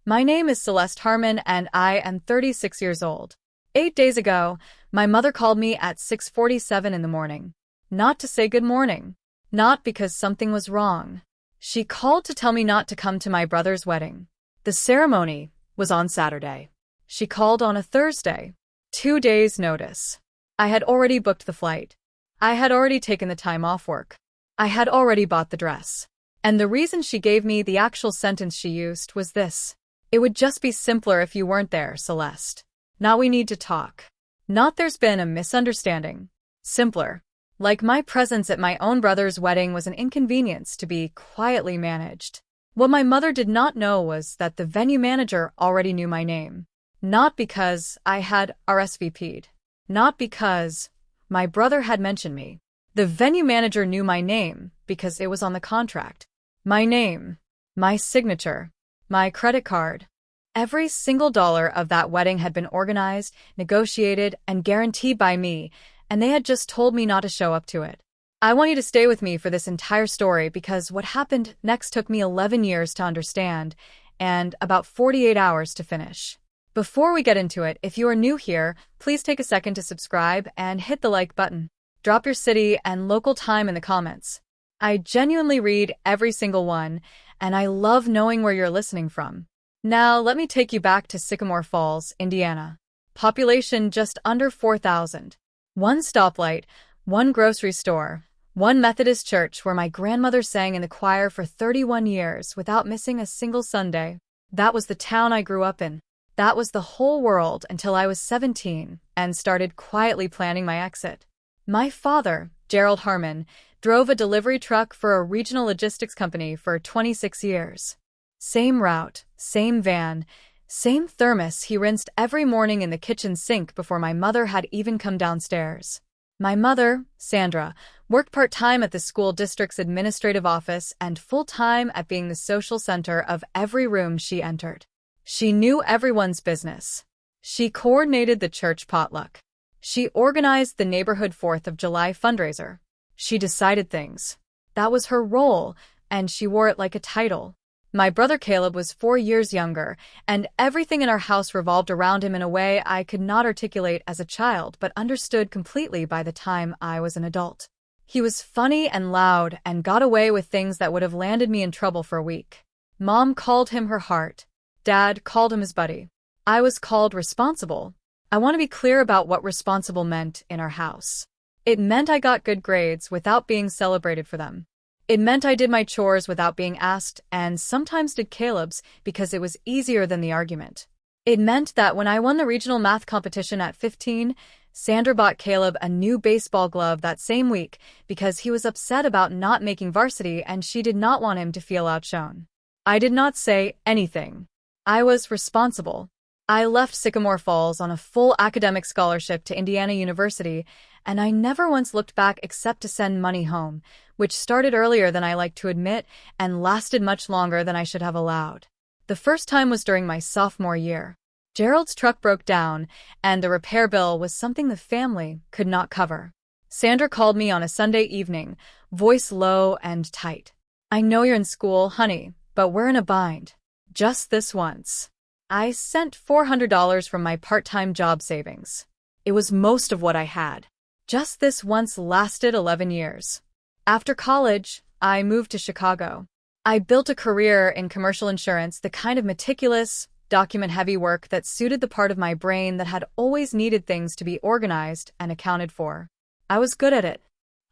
My name is Celeste Harmon and I am 36 years old. 8 days ago, my mother called me at 6:47 in the morning. Not to say good morning. Not because something was wrong. She called to tell me not to come to my brother's wedding. The ceremony was on Saturday. She called on a Thursday. 2 days' notice. I had already booked the flight. I had already taken the time off work. I had already bought the dress. And the reason she gave me the actual sentence she used was this. It would just be simpler if you weren't there, Celeste. Not we need to talk. Not there's been a misunderstanding. Simpler. Like my presence at my own brother's wedding was an inconvenience to be quietly managed. What my mother did not know was that the venue manager already knew my name. Not because I had RSVP'd. Not because my brother had mentioned me. The venue manager knew my name because it was on the contract. My name. My signature. My credit card. Every single dollar of that wedding had been organized, negotiated, and guaranteed by me, and they had just told me not to show up to it. I want you to stay with me for this entire story because what happened next took me 11 years to understand and about 48 hours to finish. Before we get into it, if you are new here, please take a second to subscribe and hit the like button. Drop your city and local time in the comments. I genuinely read every single one, and I love knowing where you're listening from. Now, let me take you back to Sycamore Falls, Indiana. Population just under 4,000. One stoplight, one grocery store, one Methodist church where my grandmother sang in the choir for 31 years without missing a single Sunday. That was the town I grew up in. That was the whole world until I was 17 and started quietly planning my exit. My father, Gerald Harmon, drove a delivery truck for a regional logistics company for 26 years. Same route, same van, same thermos he rinsed every morning in the kitchen sink before my mother had even come downstairs. My mother, Sandra, worked part-time at the school district's administrative office and full-time at being the social center of every room she entered. She knew everyone's business. She coordinated the church potluck. She organized the neighborhood 4th of July fundraiser. She decided things. That was her role, and she wore it like a title. My brother Caleb was 4 years younger, and everything in our house revolved around him in a way I could not articulate as a child but understood completely by the time I was an adult. He was funny and loud and got away with things that would have landed me in trouble for a week. Mom called him her heart. Dad called him his buddy. I was called responsible. I want to be clear about what responsible meant in our house. It meant I got good grades without being celebrated for them. It meant I did my chores without being asked and sometimes did Caleb's because it was easier than the argument. It meant that when I won the regional math competition at 15, Sandra bought Caleb a new baseball glove that same week because he was upset about not making varsity and she did not want him to feel outshone. I did not say anything. I was responsible. I left Sycamore Falls on a full academic scholarship to Indiana University, and I never once looked back except to send money home, which started earlier than I like to admit and lasted much longer than I should have allowed. The first time was during my sophomore year. Gerald's truck broke down, and the repair bill was something the family could not cover. Sandra called me on a Sunday evening, voice low and tight. "I know you're in school, honey, but we're in a bind. Just this once." I sent $400 from my part-time job savings. It was most of what I had. Just this once lasted 11 years. After college, I moved to Chicago. I built a career in commercial insurance, the kind of meticulous, document-heavy work that suited the part of my brain that had always needed things to be organized and accounted for. I was good at it.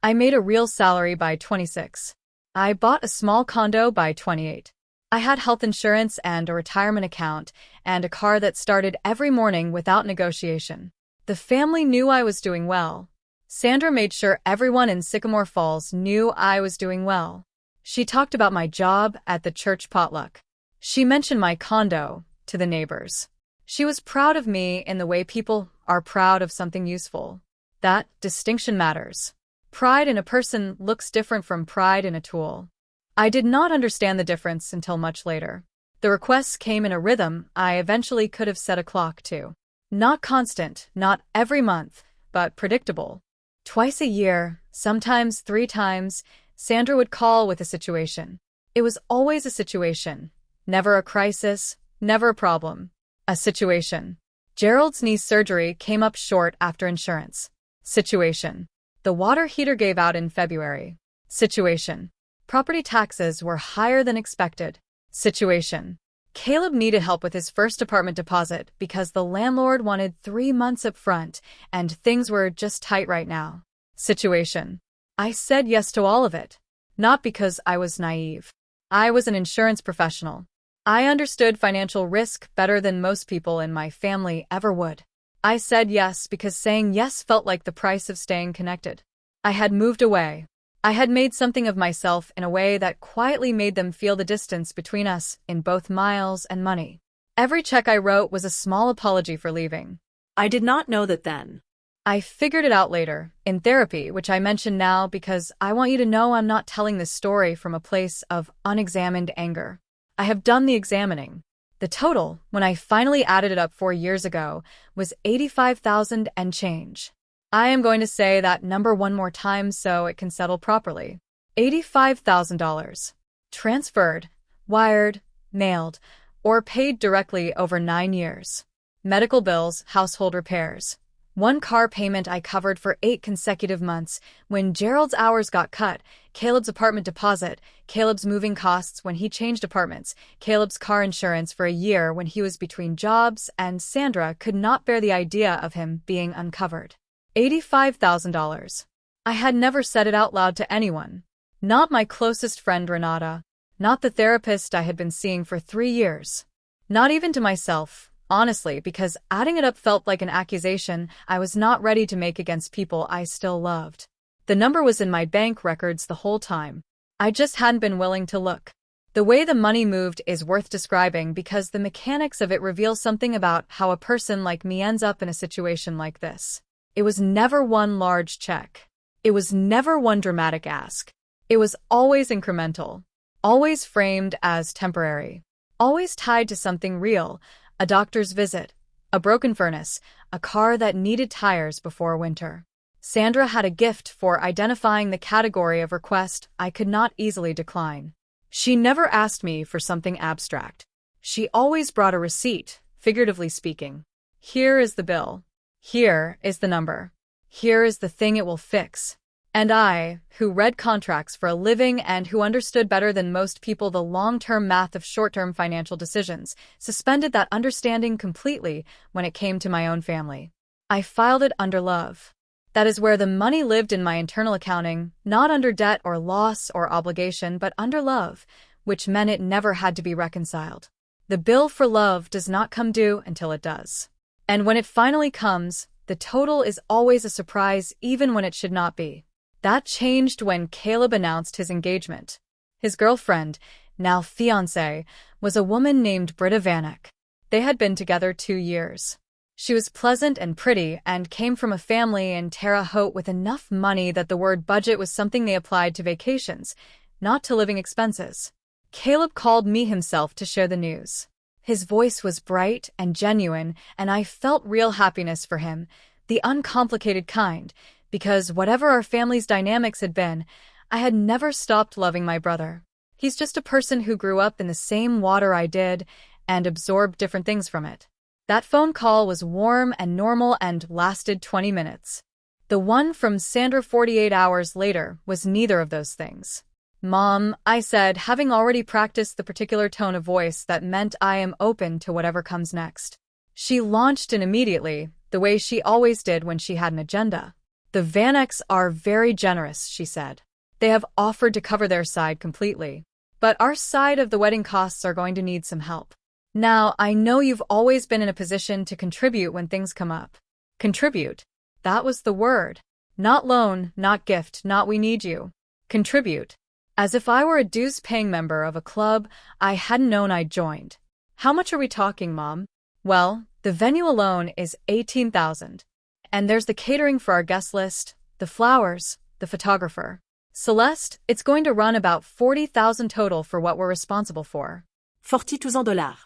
I made a real salary by 26. I bought a small condo by 28. I had health insurance and a retirement account and a car that started every morning without negotiation. The family knew I was doing well. Sandra made sure everyone in Sycamore Falls knew I was doing well. She talked about my job at the church potluck. She mentioned my condo to the neighbors. She was proud of me in the way people are proud of something useful. That distinction matters. Pride in a person looks different from pride in a tool. I did not understand the difference until much later. The requests came in a rhythm I eventually could have set a clock to. Not constant, not every month, but predictable. Twice a year, sometimes 3 times, Sandra would call with a situation. It was always a situation, never a crisis, Never a problem. A situation. Gerald's knee surgery came up short after insurance. Situation. The water heater gave out in February. Situation. Property taxes were higher than expected. Situation. Caleb needed help with his first apartment deposit because the landlord wanted 3 months up front and things were just tight right now. Situation. I said yes to all of it. Not because I was naive. I was an insurance professional. I understood financial risk better than most people in my family ever would. I said yes because saying yes felt like the price of staying connected. I had moved away. I had made something of myself in a way that quietly made them feel the distance between us in both miles and money. Every check I wrote was a small apology for leaving. I did not know that then. I figured it out later, in therapy, which I mention now because I want you to know I'm not telling this story from a place of unexamined anger. I have done the examining. The total, when I finally added it up 4 years ago, was $85,000 and change. I am going to say that number one more time so it can settle properly. $85,000. Transferred, wired, mailed, or paid directly over 9 years. Medical bills, household repairs. One car payment I covered for 8 consecutive months when Gerald's hours got cut, Caleb's apartment deposit, Caleb's moving costs when he changed apartments, Caleb's car insurance for a year when he was between jobs, and Sandra could not bear the idea of him being uncovered. $85,000. I had never said it out loud to anyone. Not my closest friend Renata. Not the therapist I had been seeing for 3 years. Not even to myself. Honestly, because adding it up felt like an accusation I was not ready to make against people I still loved. The number was in my bank records the whole time. I just hadn't been willing to look. The way the money moved is worth describing because the mechanics of it reveal something about how a person like me ends up in a situation like this. It was never one large check. It was never one dramatic ask. It was always incremental. Always framed as temporary. Always tied to something real. A doctor's visit, a broken furnace, a car that needed tires before winter. Sandra had a gift for identifying the category of request I could not easily decline. She never asked me for something abstract. She always brought a receipt, figuratively speaking. Here is the bill. Here is the number. Here is the thing it will fix. And I, who read contracts for a living and who understood better than most people the long-term math of short-term financial decisions, suspended that understanding completely when it came to my own family. I filed it under love. That is where the money lived in my internal accounting, not under debt or loss or obligation, but under love, which meant it never had to be reconciled. The bill for love does not come due until it does. And when it finally comes, the total is always a surprise even when it should not be. That changed when Caleb announced his engagement. His girlfriend, now fiancée, was a woman named Britta Vanek. They had been together 2 years. She was pleasant and pretty and came from a family in Terre Haute with enough money that the word budget was something they applied to vacations, not to living expenses. Caleb called me himself to share the news. His voice was bright and genuine, and I felt real happiness for him, the uncomplicated kind, because whatever our family's dynamics had been, I had never stopped loving my brother. He's just a person who grew up in the same water I did and absorbed different things from it. That phone call was warm and normal and lasted 20 minutes. The one from Sandra 48 hours later was neither of those things. Mom, I said, having already practiced the particular tone of voice that meant I am open to whatever comes next. She launched in immediately, the way she always did when she had an agenda. The Vaneks are very generous, she said. They have offered to cover their side completely. But our side of the wedding costs are going to need some help. Now, I know you've always been in a position to contribute when things come up. Contribute. That was the word. Not loan, not gift, not we need you. Contribute. As if I were a dues-paying member of a club I hadn't known I'd joined. How much are we talking, Mom? Well, the venue alone is $18,000. And there's the catering for our guest list, the flowers, the photographer. Celeste, it's going to run about $40,000 total for what we're responsible for. $40,000.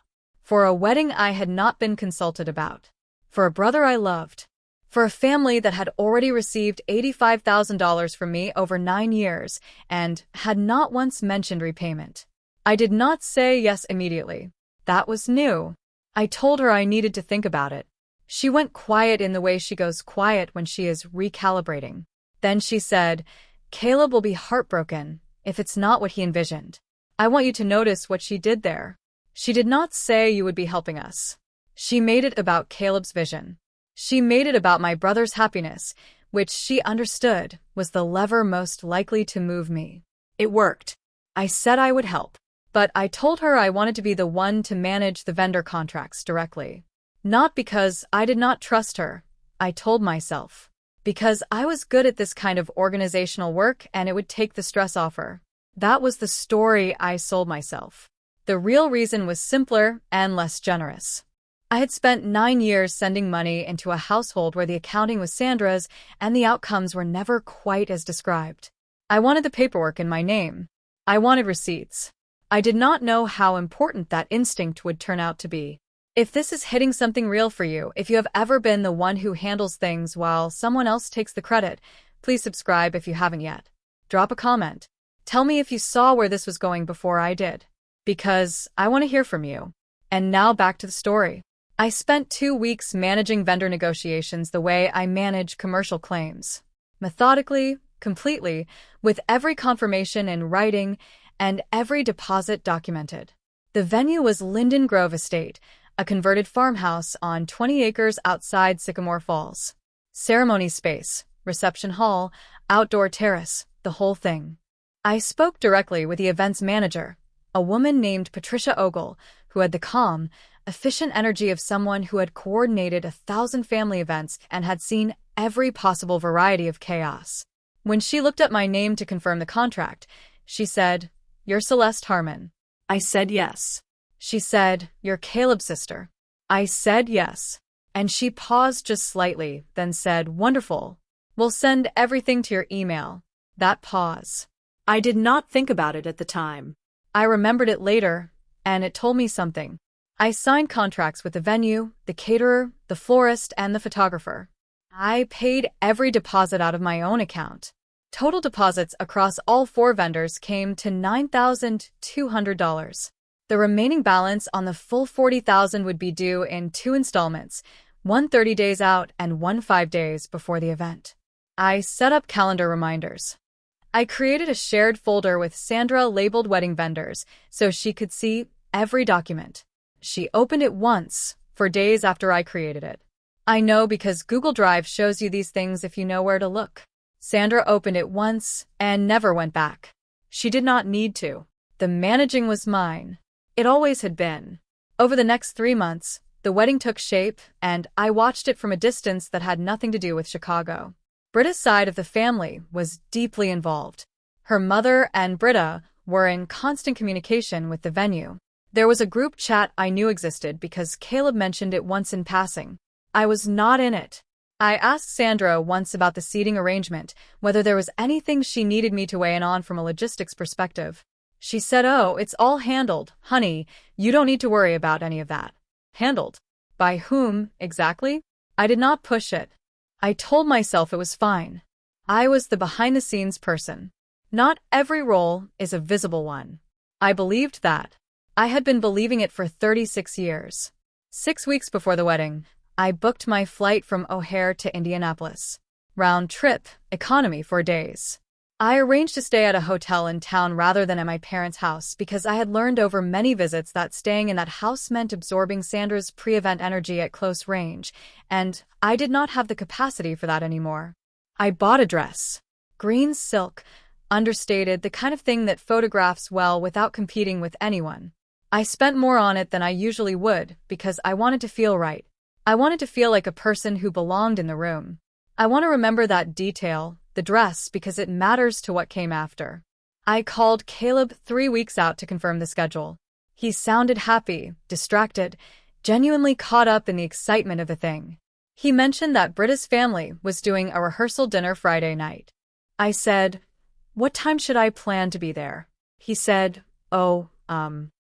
For a wedding I had not been consulted about. For a brother I loved. For a family that had already received $85,000 from me over 9 years and had not once mentioned repayment. I did not say yes immediately. That was new. I told her I needed to think about it. She went quiet in the way she goes quiet when she is recalibrating. Then she said, "Caleb will be heartbroken if it's not what he envisioned. I want you to notice what she did there. She did not say you would be helping us. She made it about Caleb's vision. She made it about my brother's happiness, which she understood was the lever most likely to move me." It worked. I said I would help, but I told her I wanted to be the one to manage the vendor contracts directly. Not because I did not trust her, I told myself, because I was good at this kind of organizational work and it would take the stress off her. That was the story I sold myself. The real reason was simpler and less generous. I had spent 9 years sending money into a household where the accounting was Sandra's and the outcomes were never quite as described. I wanted the paperwork in my name. I wanted receipts. I did not know how important that instinct would turn out to be. If this is hitting something real for you, if you have ever been the one who handles things while someone else takes the credit, please subscribe if you haven't yet. Drop a comment. Tell me if you saw where this was going before I did, because I want to hear from you. And now back to the story. I spent 2 weeks managing vendor negotiations the way I manage commercial claims. Methodically, completely, with every confirmation in writing and every deposit documented. The venue was Linden Grove Estate, a converted farmhouse on 20 acres outside Sycamore Falls. Ceremony space, reception hall, outdoor terrace, the whole thing. I spoke directly with the events manager, a woman named Patricia Ogle, who had the calm, efficient energy of someone who had coordinated 1,000 family events and had seen every possible variety of chaos. When she looked up my name to confirm the contract, she said, "You're Celeste Harmon." I said yes. She said, "You're Caleb's sister." I said yes. And she paused just slightly, then said, "Wonderful. We'll send everything to your email." That pause. I did not think about it at the time. I remembered it later, and it told me something. I signed contracts with the venue, the caterer, the florist, and the photographer. I paid every deposit out of my own account. Total deposits across all 4 vendors came to $9,200. The remaining balance on the full $40,000 would be due in 2 installments, one 30 days out and one 5 days before the event. I set up calendar reminders. I created a shared folder with Sandra labeled wedding vendors so she could see every document. She opened it once, for days after I created it. I know because Google Drive shows you these things if you know where to look. Sandra opened it once and never went back. She did not need to. The managing was mine. It always had been. Over the next 3 months, the wedding took shape, and I watched it from a distance that had nothing to do with Chicago. Britta's side of the family was deeply involved. Her mother and Britta were in constant communication with the venue. There was a group chat I knew existed because Caleb mentioned it once in passing. I was not in it. I asked Sandra once about the seating arrangement, whether there was anything she needed me to weigh in on from a logistics perspective. She said, "Oh, it's all handled, honey. You don't need to worry about any of that." Handled? By whom, exactly? I did not push it. I told myself it was fine. I was the behind-the-scenes person. Not every role is a visible one. I believed that. I had been believing it for 36 years. 6 weeks before the wedding, I booked my flight from O'Hare to Indianapolis. Round trip, economy 4 days. I arranged to stay at a hotel in town rather than at my parents' house because I had learned over many visits that staying in that house meant absorbing Sandra's pre-event energy at close range, and I did not have the capacity for that anymore. I bought a dress. Green silk, understated, the kind of thing that photographs well without competing with anyone. I spent more on it than I usually would because I wanted to feel right. I wanted to feel like a person who belonged in the room. I want to remember that detail, the dress, because it matters to what came after. I called Caleb 3 weeks out to confirm the schedule. He sounded happy, distracted, genuinely caught up in the excitement of the thing. He mentioned that Britta's family was doing a rehearsal dinner Friday night. I said, "What time should I plan to be there?" He said,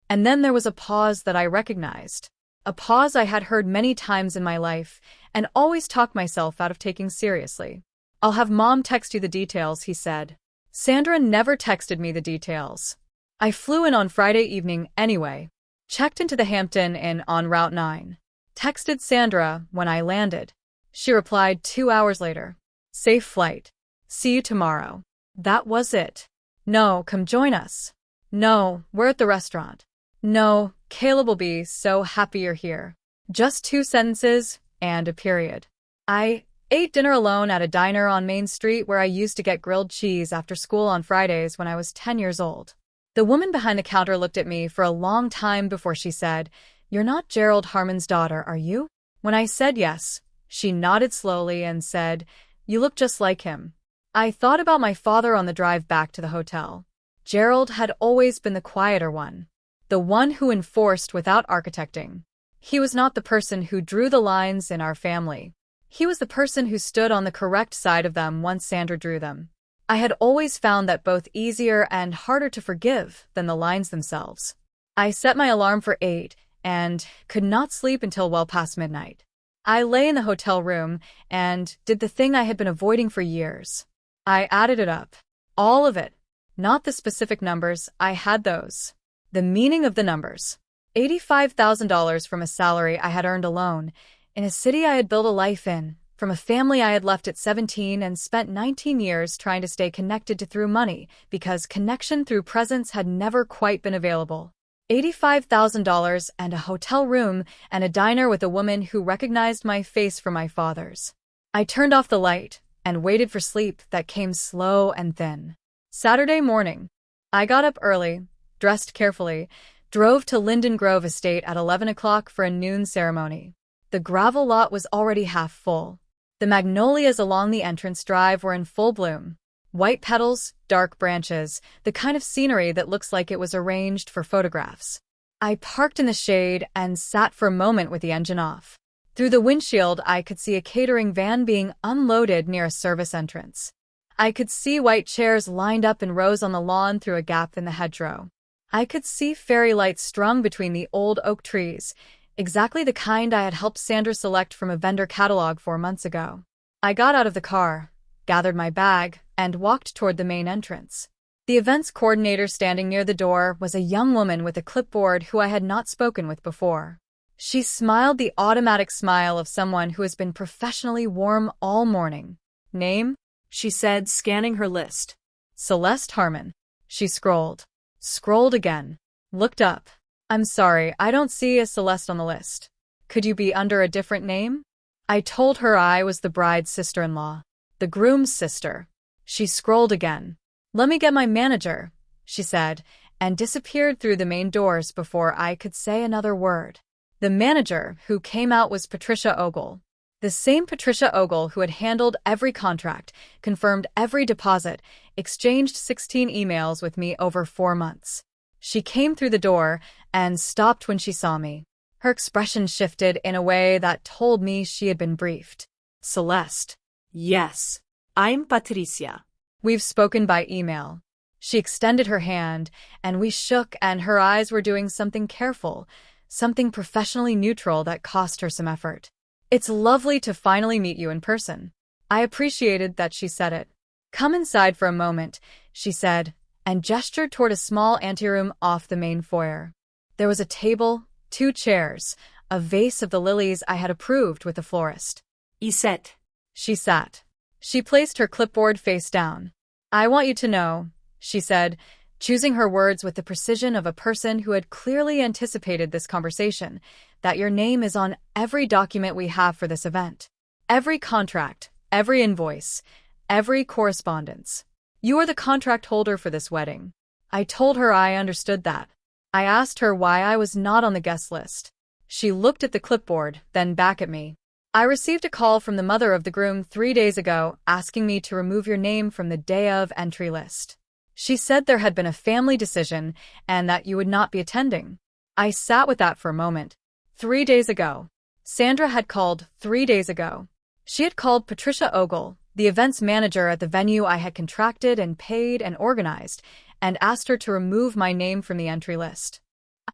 And then there was a pause that I recognized. A pause I had heard many times in my life and always talked myself out of taking seriously. "I'll have Mom text you the details," he said. Sandra never texted me the details. I flew in on Friday evening anyway. Checked into the Hampton Inn on Route 9. Texted Sandra when I landed. She replied 2 hours later. Safe flight. See you tomorrow. That was it. No, come join us. No, we're at the restaurant. No, Caleb will be so happy you're here. Just 2 sentences and a period. I ate dinner alone at a diner on Main Street where I used to get grilled cheese after school on Fridays when I was 10 years old. The woman behind the counter looked at me for a long time before she said, "You're not Gerald Harmon's daughter, are you?" When I said yes, she nodded slowly and said, "You look just like him." I thought about my father on the drive back to the hotel. Gerald had always been the quieter one, the one who enforced without architecting. He was not the person who drew the lines in our family. He was the person who stood on the correct side of them once Sandra drew them. I had always found that both easier and harder to forgive than the lines themselves. I set my alarm for 8 and could not sleep until well past midnight. I lay in the hotel room and did the thing I had been avoiding for years. I added it up. All of it. Not the specific numbers, I had those. The meaning of the numbers. $85,000 from a salary I had earned alone, in a city I had built a life in, from a family I had left at 17 and spent 19 years trying to stay connected to through money, because connection through presence had never quite been available. $85,000 and a hotel room and a diner with a woman who recognized my face from my father's. I turned off the light and waited for sleep that came slow and thin. Saturday morning. I got up early, dressed carefully, drove to Linden Grove Estate at 11 o'clock for a noon ceremony. The gravel lot was already half full. The magnolias along the entrance drive were in full bloom. White petals, dark branches, the kind of scenery that looks like it was arranged for photographs. I parked in the shade and sat for a moment with the engine off. Through the windshield, I could see a catering van being unloaded near a service entrance. I could see white chairs lined up in rows on the lawn through a gap in the hedgerow. I could see fairy lights strung between the old oak trees, exactly the kind I had helped Sandra select from a vendor catalog 4 months ago. I got out of the car, gathered my bag, and walked toward the main entrance. The events coordinator standing near the door was a young woman with a clipboard who I had not spoken with before. She smiled the automatic smile of someone who has been professionally warm all morning. Name? She said, scanning her list. Celeste Harmon. She scrolled. Scrolled again. Looked up. I'm sorry, I don't see a Celeste on the list. Could you be under a different name? I told her I was the bride's sister-in-law. The groom's sister. She scrolled again. Let me get my manager, she said, and disappeared through the main doors before I could say another word. The manager who came out was Patricia Ogle. The same Patricia Ogle who had handled every contract, confirmed every deposit, exchanged 16 emails with me over 4 months. She came through the door and stopped when she saw me. Her expression shifted in a way that told me she had been briefed. Celeste. Yes. I'm Patricia. We've spoken by email. She extended her hand, and we shook, and her eyes were doing something careful, something professionally neutral that cost her some effort. It's lovely to finally meet you in person. I appreciated that she said it. Come inside for a moment, she said, and gestured toward a small anteroom off the main foyer. There was a table, 2 chairs, a vase of the lilies I had approved with the florist. Isette. She sat. She placed her clipboard face down. I want you to know, she said, choosing her words with the precision of a person who had clearly anticipated this conversation, that your name is on every document we have for this event. Every contract, every invoice, every correspondence. You are the contract holder for this wedding. I told her I understood that. I asked her why I was not on the guest list. She looked at the clipboard, then back at me. I received a call from the mother of the groom 3 days ago asking me to remove your name from the day of entry list. She said there had been a family decision and that you would not be attending. I sat with that for a moment. 3 days ago. Sandra had called 3 days ago. She had called Patricia Ogle, the events manager at the venue I had contracted and paid and organized, and asked her to remove my name from the entry list.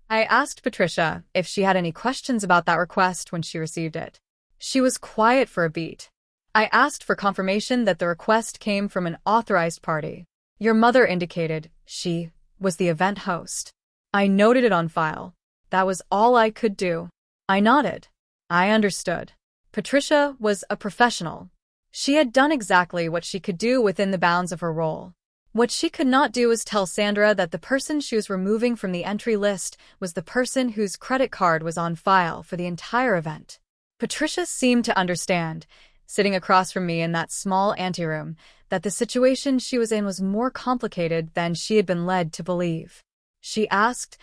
I asked Patricia if she had any questions about that request when she received it. She was quiet for a beat. I asked for confirmation that the request came from an authorized party. Your mother indicated she was the event host. I noted it on file. That was all I could do. I nodded. I understood. Patricia was a professional. She had done exactly what she could do within the bounds of her role. What she could not do was tell Sandra that the person she was removing from the entry list was the person whose credit card was on file for the entire event. Patricia seemed to understand, sitting across from me in that small anteroom, that the situation she was in was more complicated than she had been led to believe. She asked,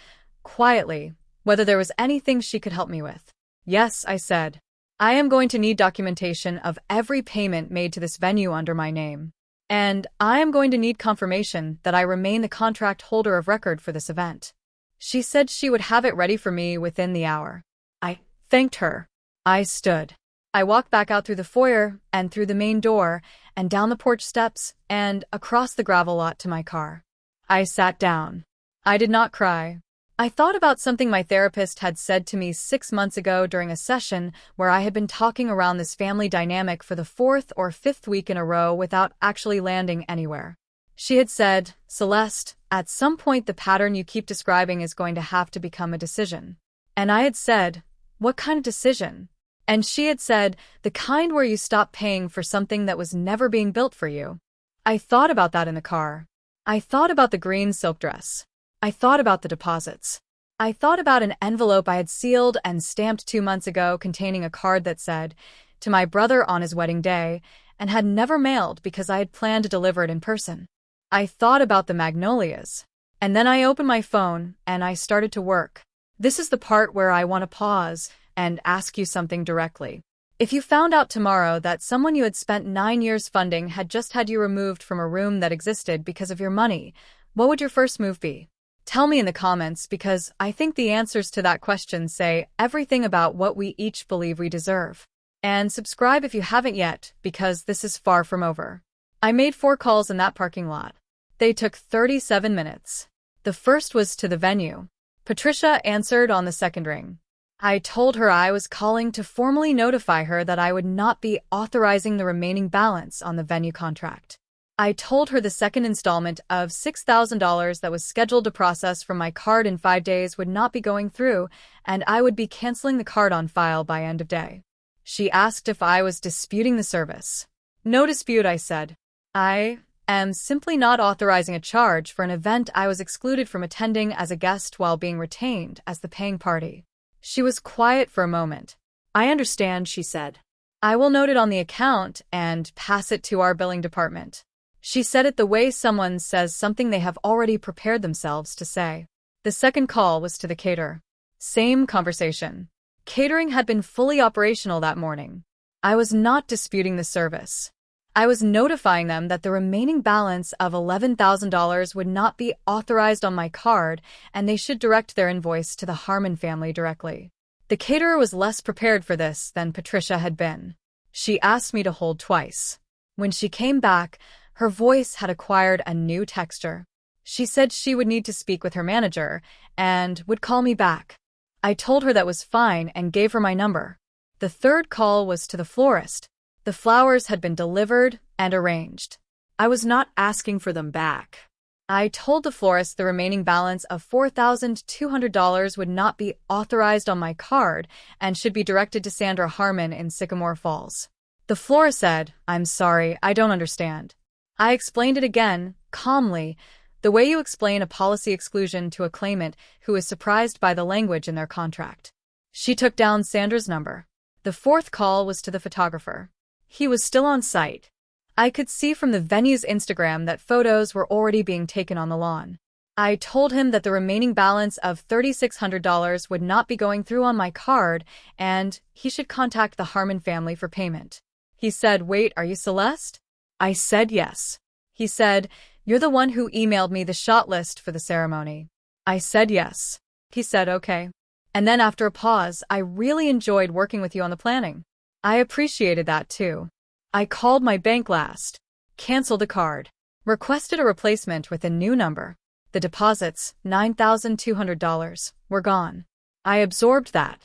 quietly, whether there was anything she could help me with. Yes, I said. I am going to need documentation of every payment made to this venue under my name. And I am going to need confirmation that I remain the contract holder of record for this event. She said she would have it ready for me within the hour. I thanked her. I stood. I walked back out through the foyer and through the main door and down the porch steps and across the gravel lot to my car. I sat down. I did not cry. I thought about something my therapist had said to me 6 months ago during a session where I had been talking around this family dynamic for the 4th or 5th week in a row without actually landing anywhere. She had said, Celeste, at some point the pattern you keep describing is going to have to become a decision. And I had said, what kind of decision? And she had said, the kind where you stop paying for something that was never being built for you. I thought about that in the car. I thought about the green silk dress. I thought about the deposits. I thought about an envelope I had sealed and stamped 2 months ago containing a card that said, to my brother on his wedding day, and had never mailed because I had planned to deliver it in person. I thought about the magnolias. And then I opened my phone and I started to work. This is the part where I want to pause and ask you something directly. If you found out tomorrow that someone you had spent 9 years funding had just had you removed from a room that existed because of your money, what would your first move be? Tell me in the comments because I think the answers to that question say everything about what we each believe we deserve. And subscribe if you haven't yet because this is far from over. I made 4 calls in that parking lot. They took 37 minutes. The first was to the venue. Patricia answered on the second ring. I told her I was calling to formally notify her that I would not be authorizing the remaining balance on the venue contract. I told her the second installment of $6,000 that was scheduled to process from my card in 5 days would not be going through, and I would be canceling the card on file by end of day. She asked if I was disputing the service. No dispute, I said. I am simply not authorizing a charge for an event I was excluded from attending as a guest while being retained as the paying party. She was quiet for a moment. I understand, she said. I will note it on the account and pass it to our billing department. She said it the way someone says something they have already prepared themselves to say. The second call was to the caterer. Same conversation. Catering had been fully operational that morning. I was not disputing the service. I was notifying them that the remaining balance of $11,000 would not be authorized on my card and they should direct their invoice to the Harmon family directly. The caterer was less prepared for this than Patricia had been. She asked me to hold twice. When she came back, her voice had acquired a new texture. She said she would need to speak with her manager and would call me back. I told her that was fine and gave her my number. The third call was to the florist. The flowers had been delivered and arranged. I was not asking for them back. I told the florist the remaining balance of $4,200 would not be authorized on my card and should be directed to Sandra Harmon in Sycamore Falls. The florist said, I'm sorry, I don't understand. I explained it again, calmly, the way you explain a policy exclusion to a claimant who is surprised by the language in their contract. She took down Sandra's number. The fourth call was to the photographer. He was still on site. I could see from the venue's Instagram that photos were already being taken on the lawn. I told him that the remaining balance of $3,600 would not be going through on my card and he should contact the Harmon family for payment. He said, wait, are you Celeste? I said yes. He said, you're the one who emailed me the shot list for the ceremony. I said yes. He said, okay. And then after a pause, I really enjoyed working with you on the planning. I appreciated that too. I called my bank last, canceled the card, requested a replacement with a new number. The deposits, $9,200, were gone. I absorbed that.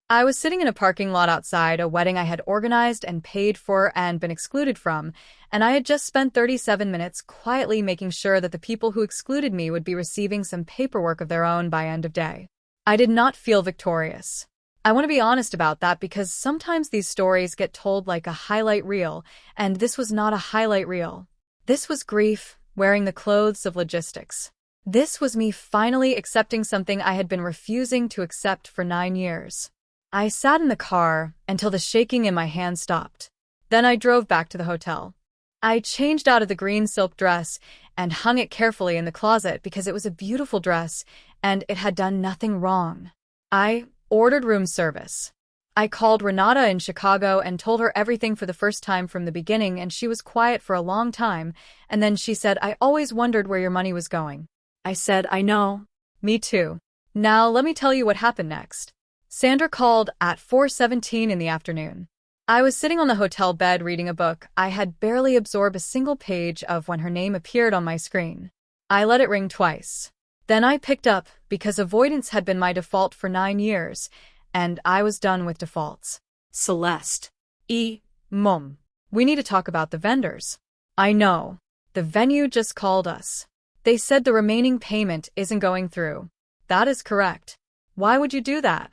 I was sitting in a parking lot outside a wedding I had organized and paid for and been excluded from, and I had just spent 37 minutes quietly making sure that the people who excluded me would be receiving some paperwork of their own by end of day. I did not feel victorious. I want to be honest about that because sometimes these stories get told like a highlight reel, and this was not a highlight reel. This was grief, wearing the clothes of logistics. This was me finally accepting something I had been refusing to accept for 9 years. I sat in the car until the shaking in my hand stopped. Then I drove back to the hotel. I changed out of the green silk dress and hung it carefully in the closet because it was a beautiful dress and it had done nothing wrong. I ordered room service. I called Renata in Chicago and told her everything for the first time from the beginning, and she was quiet for a long time, and then she said, "I always wondered where your money was going." I said, "I know." Me too. Now let me tell you what happened next. Sandra called at 4:17 in the afternoon. I was sitting on the hotel bed reading a book. I had barely absorbed a single page of when her name appeared on my screen. I let it ring twice. Then I picked up because avoidance had been my default for 9 years, and I was done with defaults. Celeste. Mom. We need to talk about the vendors. I know. The venue just called us. They said the remaining payment isn't going through. That is correct. Why would you do that?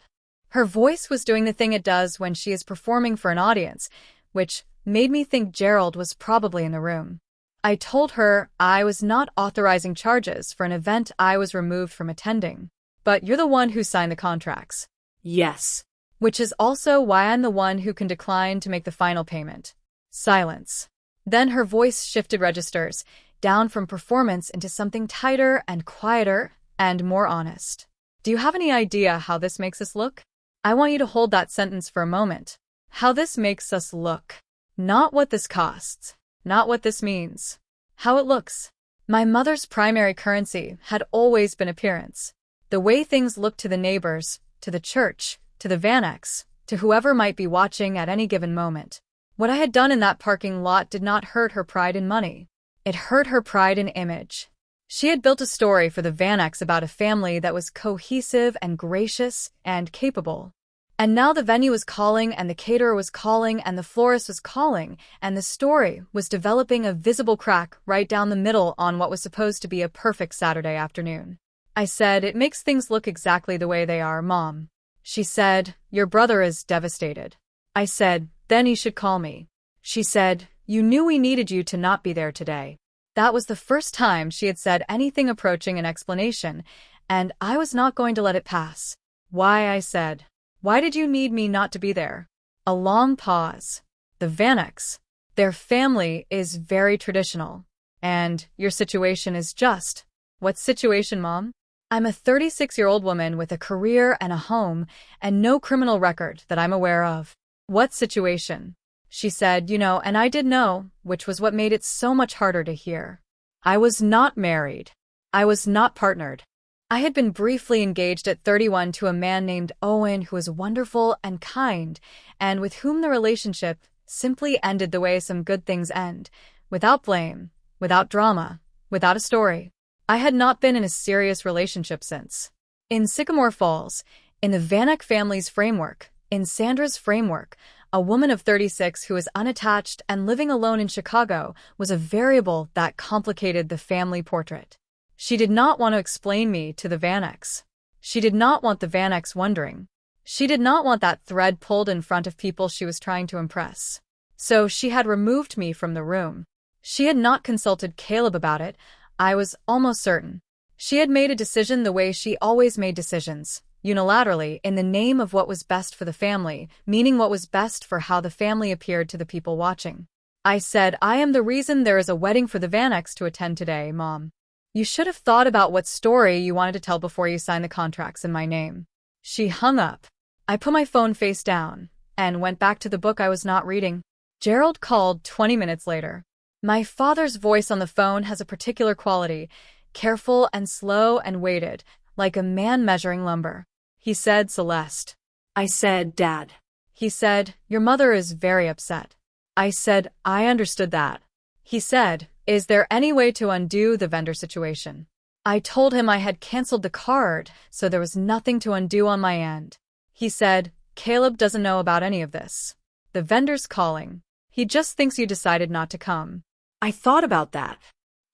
Her voice was doing the thing it does when she is performing for an audience, which made me think Gerald was probably in the room. I told her I was not authorizing charges for an event I was removed from attending. But you're the one who signed the contracts. Yes. Which is also why I'm the one who can decline to make the final payment. Silence. Then her voice shifted registers, down from performance into something tighter and quieter and more honest. Do you have any idea how this makes us look? I want you to hold that sentence for a moment. How this makes us look. Not what this costs. Not what this means. How it looks. My mother's primary currency had always been appearance. The way things looked to the neighbors, to the church, to the Vanex, to whoever might be watching at any given moment. What I had done in that parking lot did not hurt her pride in money. It hurt her pride in image. She had built a story for the Vanex about a family that was cohesive and gracious and capable. And now the venue was calling, and the caterer was calling, and the florist was calling, and the story was developing a visible crack right down the middle on what was supposed to be a perfect Saturday afternoon. I said, "It makes things look exactly the way they are, Mom." She said, "Your brother is devastated." I said, "Then he should call me." She said, "You knew we needed you to not be there today." That was the first time she had said anything approaching an explanation, and I was not going to let it pass. "Why?" I said. "Why did you need me not to be there?" A long pause. "The Vanex. Their family is very traditional. And your situation is just." "What situation, Mom?" "I'm a 36-year-old woman with a career and a home and no criminal record that I'm aware of." "What situation?" She said, and I did know, which was what made it so much harder to hear. I was not married. I was not partnered. I had been briefly engaged at 31 to a man named Owen who was wonderful and kind, and with whom the relationship simply ended the way some good things end, without blame, without drama, without a story. I had not been in a serious relationship since. In Sycamore Falls, in the Vanek family's framework, in Sandra's framework, a woman of 36 who was unattached and living alone in Chicago was a variable that complicated the family portrait. She did not want to explain me to the Vanex. She did not want the Vanex wondering. She did not want that thread pulled in front of people she was trying to impress. So she had removed me from the room. She had not consulted Caleb about it, I was almost certain. She had made a decision the way she always made decisions, unilaterally, in the name of what was best for the family, meaning what was best for how the family appeared to the people watching. I said, "I am the reason there is a wedding for the Vanex to attend today, Mom. You should have thought about what story you wanted to tell before you signed the contracts in my name." She hung up. I put my phone face down and went back to the book I was not reading. Gerald called 20 minutes later. My father's voice on the phone has a particular quality, careful and slow and weighted, like a man measuring lumber. He said, "Celeste." I said, "Dad." He said, "Your mother is very upset." I said, "I understood that." He said, "Is there any way to undo the vendor situation?" I told him I had canceled the card, so there was nothing to undo on my end. He said, "Caleb doesn't know about any of this. The vendor's calling. He just thinks you decided not to come." I thought about that.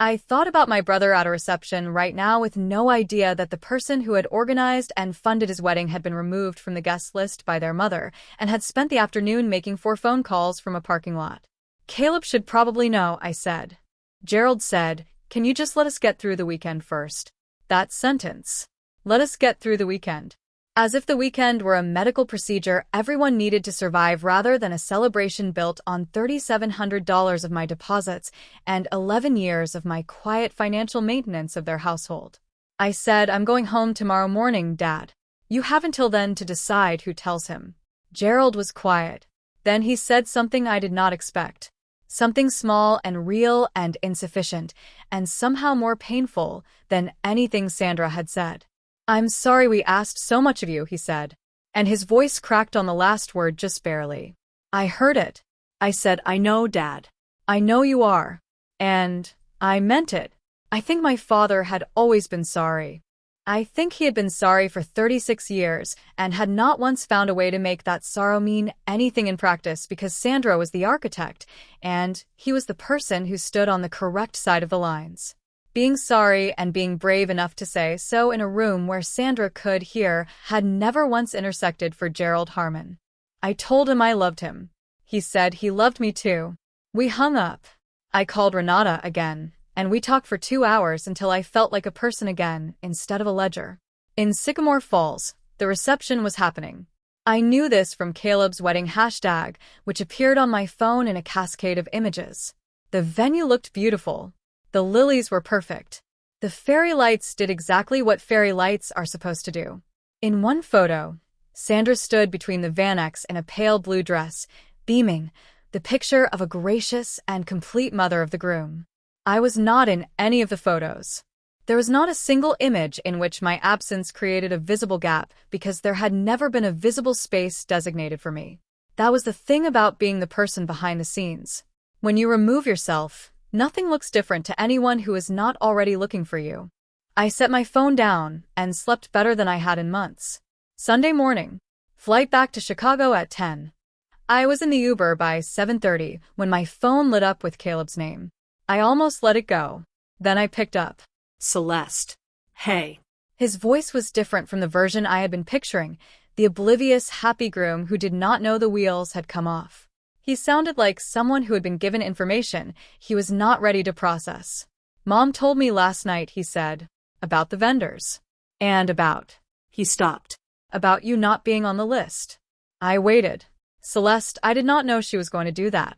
I thought about my brother at a reception right now with no idea that the person who had organized and funded his wedding had been removed from the guest list by their mother and had spent the afternoon making 4 phone calls from a parking lot. Caleb should probably know, I said. Gerald said, "Can you just let us get through the weekend first?" That sentence. Let us get through the weekend. As if the weekend were a medical procedure everyone needed to survive rather than a celebration built on $3,700 of my deposits and 11 years of my quiet financial maintenance of their household. I said, "I'm going home tomorrow morning, Dad. You have until then to decide who tells him." Gerald was quiet. Then he said something I did not expect. Something small and real and insufficient, and somehow more painful than anything Sandra had said. "I'm sorry we asked so much of you," he said, and his voice cracked on the last word just barely. I heard it. I said, "I know, Dad." "I know you are." And I meant it. I think my father had always been sorry. I think he had been sorry for 36 years and had not once found a way to make that sorrow mean anything in practice because Sandra was the architect, and he was the person who stood on the correct side of the lines. Being sorry and being brave enough to say so in a room where Sandra could hear had never once intersected for Gerald Harmon. I told him I loved him. He said he loved me too. We hung up. I called Renata again, and we talked for 2 hours until I felt like a person again instead of a ledger. In Sycamore Falls, the reception was happening. I knew this from Caleb's wedding hashtag, which appeared on my phone in a cascade of images. The venue looked beautiful. The lilies were perfect. The fairy lights did exactly what fairy lights are supposed to do. In one photo, Sandra stood between the Vanex in a pale blue dress, beaming, the picture of a gracious and complete mother of the groom. I was not in any of the photos. There was not a single image in which my absence created a visible gap because there had never been a visible space designated for me. That was the thing about being the person behind the scenes. When you remove yourself, nothing looks different to anyone who is not already looking for you. I set my phone down and slept better than I had in months. Sunday morning. Flight back to Chicago at 10. I was in the Uber by 7:30 when my phone lit up with Caleb's name. I almost let it go. Then I picked up. Celeste. Hey. His voice was different from the version I had been picturing, the oblivious, happy groom who did not know the wheels had come off. He sounded like someone who had been given information he was not ready to process. "Mom told me last night," he said, "about the vendors. And about—" He stopped. "About you not being on the list." I waited. "Celeste, I did not know she was going to do that.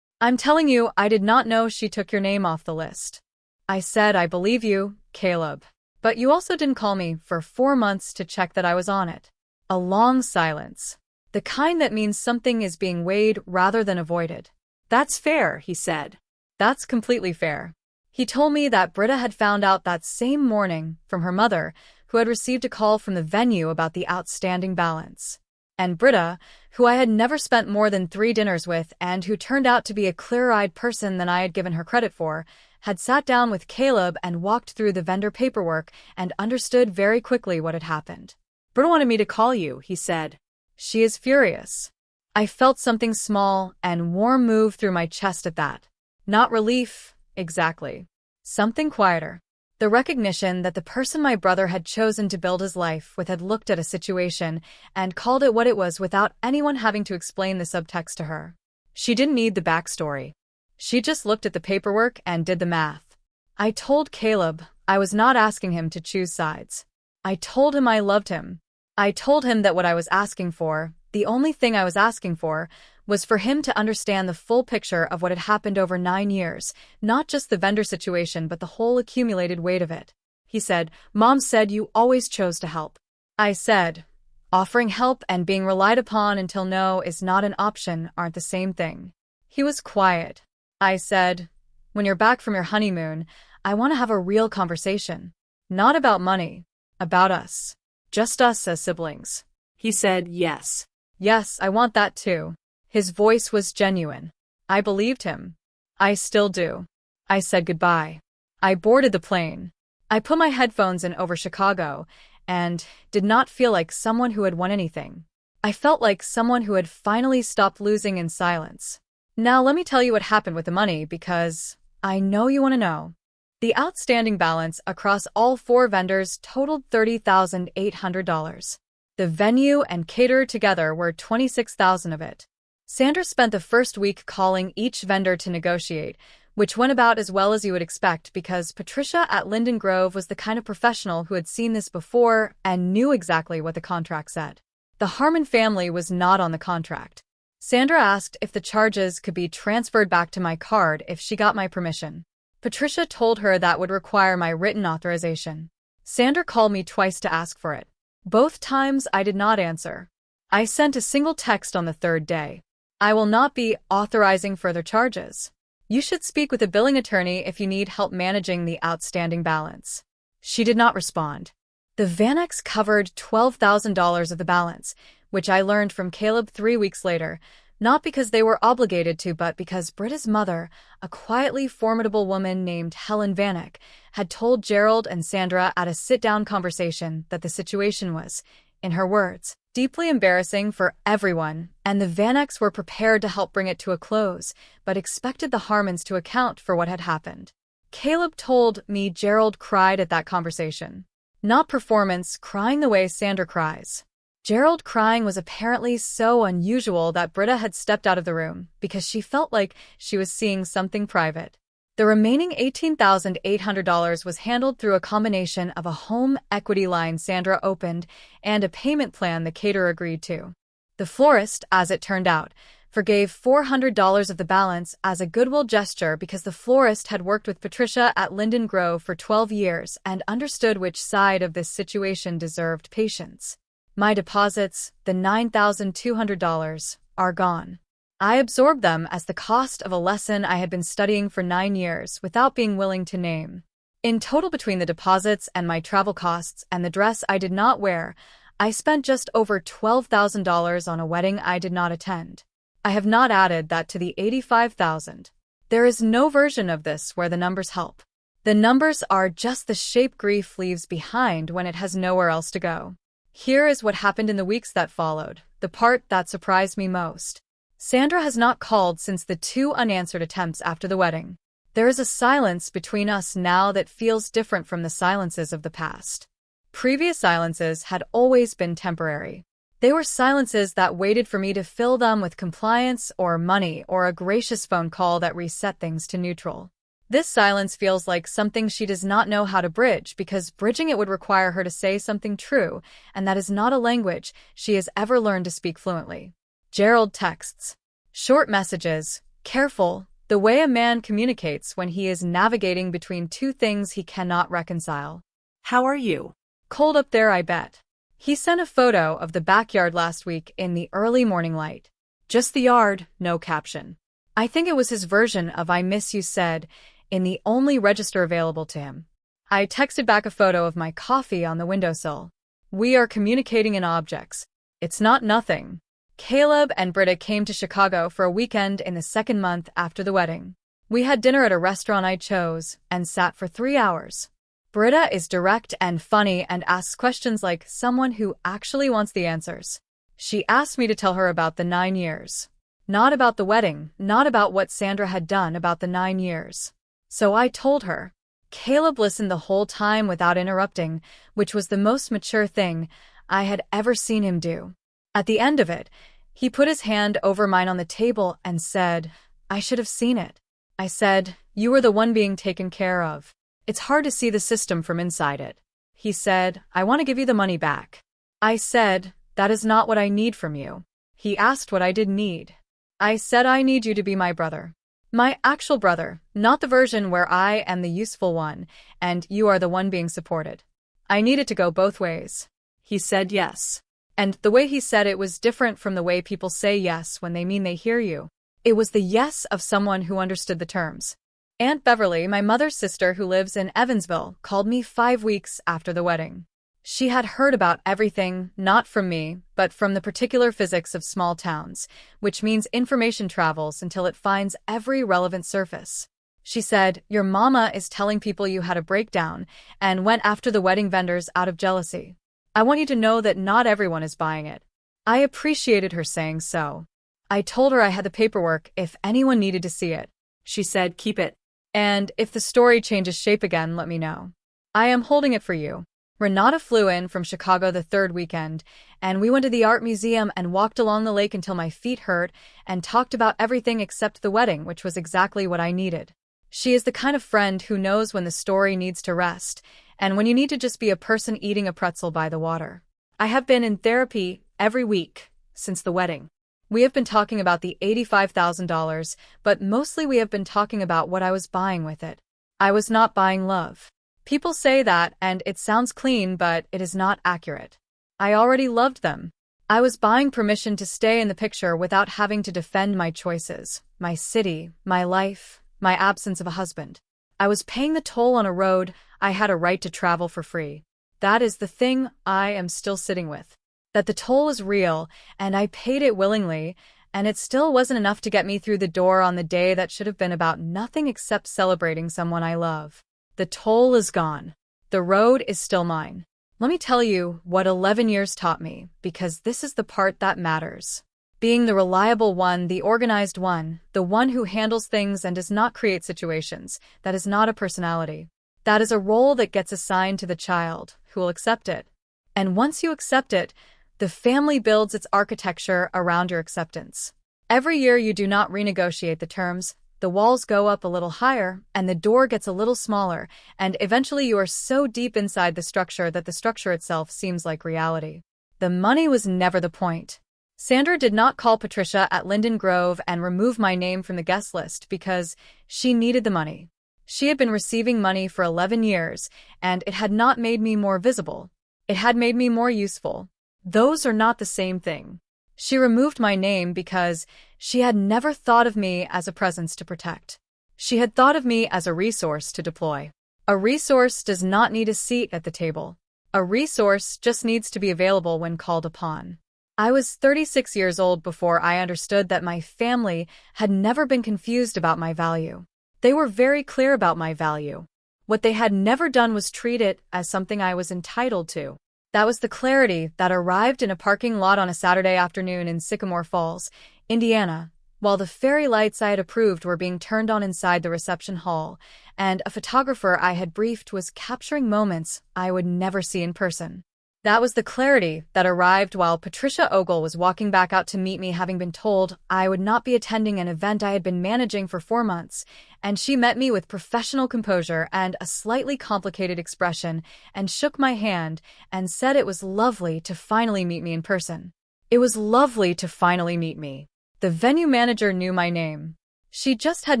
I'm telling you, I did not know she took your name off the list." I said, "I believe you, Caleb. But you also didn't call me for 4 months to check that I was on it." A long silence. The kind that means something is being weighed rather than avoided. "That's fair," he said. "That's completely fair." He told me that Britta had found out that same morning from her mother, who had received a call from the venue about the outstanding balance. And Britta, who I had never spent more than 3 dinners with and who turned out to be a clearer-eyed person than I had given her credit for, had sat down with Caleb and walked through the vendor paperwork and understood very quickly what had happened. "Britta wanted me to call you," he said. "She is furious." I felt something small and warm move through my chest at that. Not relief, exactly. Something quieter. The recognition that the person my brother had chosen to build his life with had looked at a situation and called it what it was without anyone having to explain the subtext to her. She didn't need the backstory. She just looked at the paperwork and did the math. I told Caleb I was not asking him to choose sides. I told him I loved him. I told him that what I was asking for, the only thing I was asking for, was for him to understand the full picture of what had happened over 9 years, not just the vendor situation but the whole accumulated weight of it. He said, "Mom said you always chose to help." I said, "Offering help and being relied upon until no is not an option aren't the same thing." He was quiet. I said, "When you're back from your honeymoon, I want to have a real conversation. Not about money. About us. Just us as siblings." He said, "Yes." "Yes, I want that too." His voice was genuine. I believed him. I still do. I said goodbye. I boarded the plane. I put my headphones in over Chicago and did not feel like someone who had won anything. I felt like someone who had finally stopped losing in silence. Now let me tell you what happened with the money because I know you want to know. The outstanding balance across all 4 vendors totaled $30,800. The venue and caterer together were $26,000 of it. Sandra spent the first week calling each vendor to negotiate, which went about as well as you would expect because Patricia at Linden Grove was the kind of professional who had seen this before and knew exactly what the contract said. The Harmon family was not on the contract. Sandra asked if the charges could be transferred back to my card if she got my permission. Patricia told her that would require my written authorization. Sandra called me twice to ask for it. Both times I did not answer. I sent a single text on the 3rd day. I will not be authorizing further charges. You should speak with a billing attorney if you need help managing the outstanding balance. She did not respond. The Vanex covered $12,000 of the balance, which I learned from Caleb 3 weeks later, not because they were obligated to, but because Britta's mother, a quietly formidable woman named Helen Vanek, had told Gerald and Sandra at a sit-down conversation that the situation was, in her words, deeply embarrassing for everyone, and the Vaneks were prepared to help bring it to a close, but expected the Harmons to account for what had happened. Caleb told me Gerald cried at that conversation. Not performance, crying the way Sandra cries. Gerald crying was apparently so unusual that Britta had stepped out of the room because she felt like she was seeing something private. The remaining $18,800 was handled through a combination of a home equity line Sandra opened and a payment plan the caterer agreed to. The florist, as it turned out, forgave $400 of the balance as a goodwill gesture because the florist had worked with Patricia at Linden Grove for 12 years and understood which side of this situation deserved patience. My deposits, the $9,200, are gone. I absorbed them as the cost of a lesson I had been studying for 9 years without being willing to name. In total, between the deposits and my travel costs and the dress I did not wear, I spent just over $12,000 on a wedding I did not attend. I have not added that to the $85,000. There is no version of this where the numbers help. The numbers are just the shape grief leaves behind when it has nowhere else to go. Here is what happened in the weeks that followed, the part that surprised me most. Sandra has not called since the 2 unanswered attempts after the wedding. There is a silence between us now that feels different from the silences of the past. Previous silences had always been temporary. They were silences that waited for me to fill them with compliance or money or a gracious phone call that reset things to neutral. This silence feels like something she does not know how to bridge because bridging it would require her to say something true, and that is not a language she has ever learned to speak fluently. Gerald texts. Short messages. Careful, the way a man communicates when he is navigating between 2 things he cannot reconcile. How are you? Cold up there, I bet. He sent a photo of the backyard last week in the early morning light. Just the yard, no caption. I think it was his version of I miss you said, in the only register available to him. I texted back a photo of my coffee on the windowsill. We are communicating in objects. It's not nothing. Caleb and Britta came to Chicago for a weekend in the 2nd month after the wedding. We had dinner at a restaurant I chose and sat for 3 hours. Britta is direct and funny and asks questions like someone who actually wants the answers. She asked me to tell her about the 9 years. Not about the wedding, not about what Sandra had done about the 9 years. So I told her. Caleb listened the whole time without interrupting, which was the most mature thing I had ever seen him do. At the end of it, he put his hand over mine on the table and said, I should have seen it. I said, you were the one being taken care of. It's hard to see the system from inside it. He said, I want to give you the money back. I said, that is not what I need from you. He asked what I did need. I said I need you to be my brother. My actual brother, not the version where I am the useful one, and you are the one being supported. I need it to go both ways. He said yes. And the way he said it was different from the way people say yes when they mean they hear you. It was the yes of someone who understood the terms. Aunt Beverly, my mother's sister who lives in Evansville, called me 5 weeks after the wedding. She had heard about everything, not from me, but from the particular physics of small towns, which means information travels until it finds every relevant surface. She said, your mama is telling people you had a breakdown and went after the wedding vendors out of jealousy. I want you to know that not everyone is buying it. I appreciated her saying so. I told her I had the paperwork if anyone needed to see it. She said, keep it. And if the story changes shape again, let me know. I am holding it for you. Renata flew in from Chicago the third weekend, and we went to the art museum and walked along the lake until my feet hurt and talked about everything except the wedding, which was exactly what I needed. She is the kind of friend who knows when the story needs to rest and when you need to just be a person eating a pretzel by the water. I have been in therapy every week since the wedding. We have been talking about the $85,000, but mostly we have been talking about what I was buying with it. I was not buying love. People say that, and it sounds clean, but it is not accurate. I already loved them. I was buying permission to stay in the picture without having to defend my choices, my city, my life, my absence of a husband. I was paying the toll on a road I had a right to travel for free. That is the thing I am still sitting with. That the toll is real, and I paid it willingly, and it still wasn't enough to get me through the door on the day that should have been about nothing except celebrating someone I love. The toll is gone. The road is still mine. Let me tell you what 11 years taught me, because this is the part that matters. Being the reliable one, the organized one, the one who handles things and does not create situations, that is not a personality. That is a role that gets assigned to the child, who will accept it. And once you accept it, the family builds its architecture around your acceptance. Every year you do not renegotiate the terms. The walls go up a little higher, and the door gets a little smaller, and eventually you are so deep inside the structure that the structure itself seems like reality. The money was never the point. Sandra did not call Patricia at Linden Grove and remove my name from the guest list because she needed the money. She had been receiving money for 11 years, and it had not made me more visible. It had made me more useful. Those are not the same thing. She removed my name because she had never thought of me as a presence to protect. She had thought of me as a resource to deploy. A resource does not need a seat at the table. A resource just needs to be available when called upon. I was 36 years old before I understood that my family had never been confused about my value. They were very clear about my value. What they had never done was treat it as something I was entitled to. That was the clarity that arrived in a parking lot on a Saturday afternoon in Sycamore Falls, Indiana, while the fairy lights I had approved were being turned on inside the reception hall, and a photographer I had briefed was capturing moments I would never see in person. That was the clarity that arrived while Patricia Ogle was walking back out to meet me, having been told I would not be attending an event I had been managing for 4 months, and she met me with professional composure and a slightly complicated expression and shook my hand and said it was lovely to finally meet me in person. It was lovely to finally meet me. The venue manager knew my name. She just had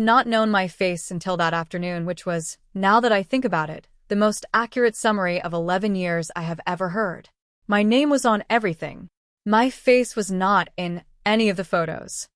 not known my face until that afternoon, which was, now that I think about it, the most accurate summary of 11 years I have ever heard. My name was on everything. My face was not in any of the photos.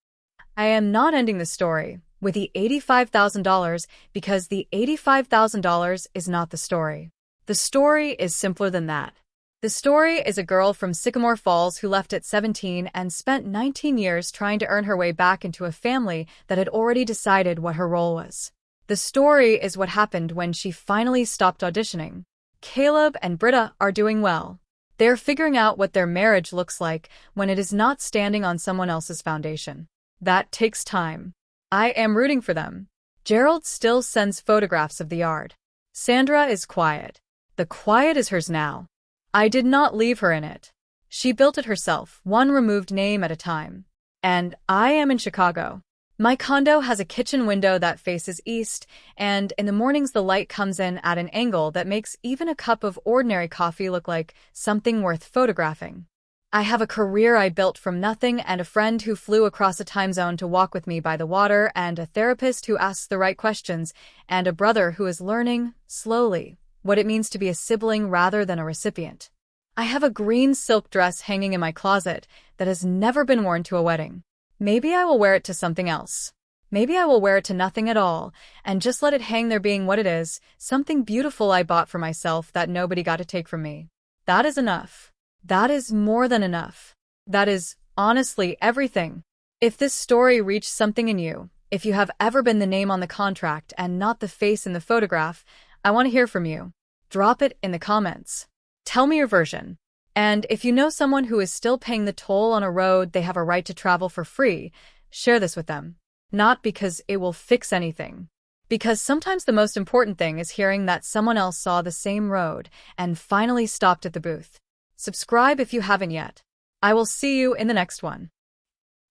I am not ending the story with the $85,000 because the $85,000 is not the story. The story is simpler than that. The story is a girl from Sycamore Falls who left at 17 and spent 19 years trying to earn her way back into a family that had already decided what her role was. The story is what happened when she finally stopped auditioning. Caleb and Britta are doing well. They're figuring out what their marriage looks like when it is not standing on someone else's foundation. That takes time. I am rooting for them. Gerald still sends photographs of the yard. Sandra is quiet. The quiet is hers now. I did not leave her in it. She built it herself, one removed name at a time. And I am in Chicago. My condo has a kitchen window that faces east, and in the mornings the light comes in at an angle that makes even a cup of ordinary coffee look like something worth photographing. I have a career I built from nothing, and a friend who flew across a time zone to walk with me by the water, and a therapist who asks the right questions, and a brother who is learning, slowly, what it means to be a sibling rather than a recipient. I have a green silk dress hanging in my closet that has never been worn to a wedding. Maybe I will wear it to something else. Maybe I will wear it to nothing at all, and just let it hang there being what it is, something beautiful I bought for myself that nobody got to take from me. That is enough. That is more than enough. That is, honestly, everything. If this story reached something in you, if you have ever been the name on the contract and not the face in the photograph, I want to hear from you. Drop it in the comments. Tell me your version. And if you know someone who is still paying the toll on a road they have a right to travel for free, share this with them. Not because it will fix anything, Because sometimes the most important thing is hearing that someone else saw the same road and finally stopped at the booth. Subscribe if you haven't yet. I will see you in the next one.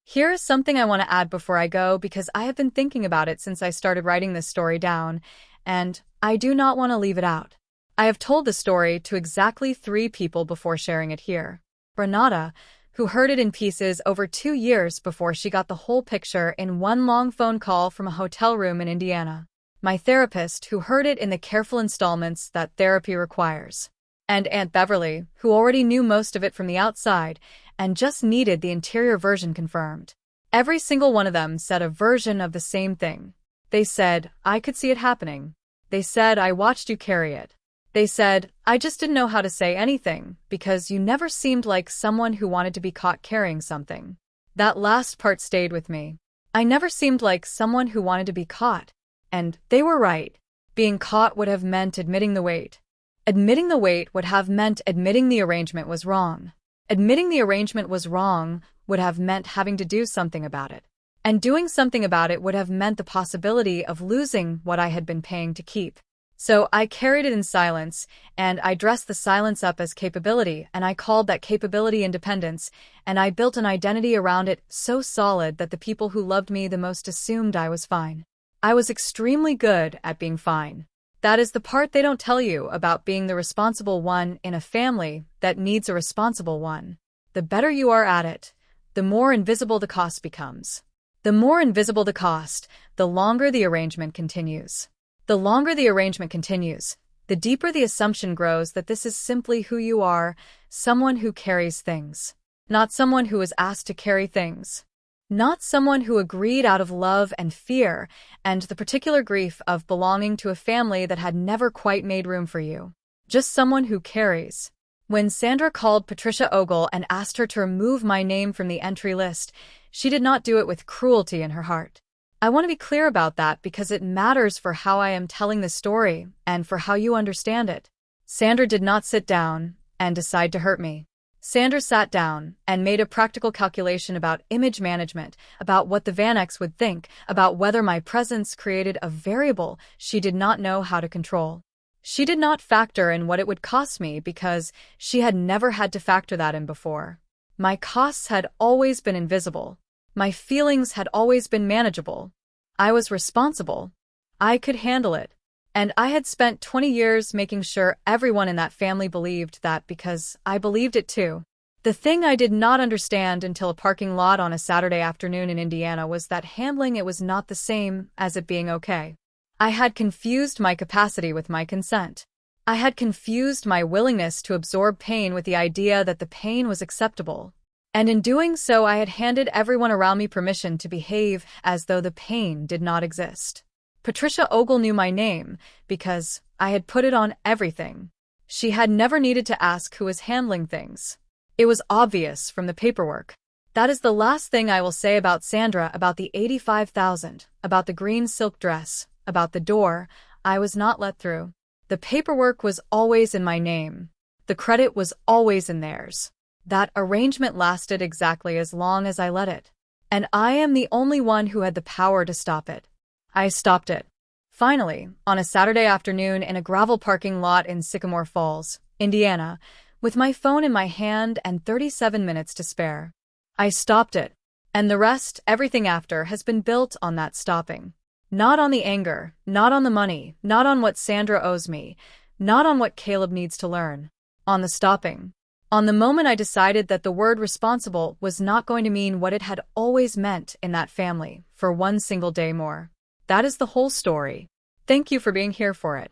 Here is something I want to add before I go because I have been thinking about it since I started writing this story down, and I do not want to leave it out. I have told the story to exactly 3 people before sharing it here. Renata, who heard it in pieces over 2 years before she got the whole picture in one long phone call from a hotel room in Indiana. My therapist, who heard it in the careful installments that therapy requires. And Aunt Beverly, who already knew most of it from the outside and just needed the interior version confirmed. Every single one of them said a version of the same thing. They said, I could see it happening. They said, I watched you carry it. They said, I just didn't know how to say anything because you never seemed like someone who wanted to be caught carrying something. That last part stayed with me. I never seemed like someone who wanted to be caught. And they were right. Being caught would have meant admitting the weight. Admitting the weight would have meant admitting the arrangement was wrong. Admitting the arrangement was wrong would have meant having to do something about it. And doing something about it would have meant the possibility of losing what I had been paying to keep. So I carried it in silence, and I dressed the silence up as capability, and I called that capability independence, and I built an identity around it so solid that the people who loved me the most assumed I was fine. I was extremely good at being fine. That is the part they don't tell you about being the responsible one in a family that needs a responsible one. The better you are at it, the more invisible the cost becomes. The more invisible the cost, the longer the arrangement continues. The longer the arrangement continues, the deeper the assumption grows that this is simply who you are, someone who carries things. Not someone who was asked to carry things. Not someone who agreed out of love and fear and the particular grief of belonging to a family that had never quite made room for you. Just someone who carries. When Sandra called Patricia Ogle and asked her to remove my name from the entry list, she did not do it with cruelty in her heart. I want to be clear about that because it matters for how I am telling the story and for how you understand it. Sandra did not sit down and decide to hurt me. Sandra sat down and made a practical calculation about image management, about what the Vanex would think, about whether my presence created a variable she did not know how to control. She did not factor in what it would cost me because she had never had to factor that in before. My costs had always been invisible. My feelings had always been manageable. I was responsible. I could handle it. And I had spent 20 years making sure everyone in that family believed that because I believed it too. The thing I did not understand until a parking lot on a Saturday afternoon in Indiana was that handling it was not the same as it being okay. I had confused my capacity with my consent. I had confused my willingness to absorb pain with the idea that the pain was acceptable. And in doing so, I had handed everyone around me permission to behave as though the pain did not exist. Patricia Ogle knew my name because I had put it on everything. She had never needed to ask who was handling things. It was obvious from the paperwork. That is the last thing I will say about Sandra, about the $85,000, about the green silk dress, about the door I was not let through. The paperwork was always in my name. The credit was always in theirs. That arrangement lasted exactly as long as I let it. And I am the only one who had the power to stop it. I stopped it. Finally, on a Saturday afternoon in a gravel parking lot in Sycamore Falls, Indiana, with my phone in my hand and 37 minutes to spare. I stopped it. And the rest, everything after, has been built on that stopping. Not on the anger, not on the money, not on what Sandra owes me, not on what Caleb needs to learn. On the stopping. On the moment I decided that the word responsible was not going to mean what it had always meant in that family for one single day more. That is the whole story. Thank you for being here for it.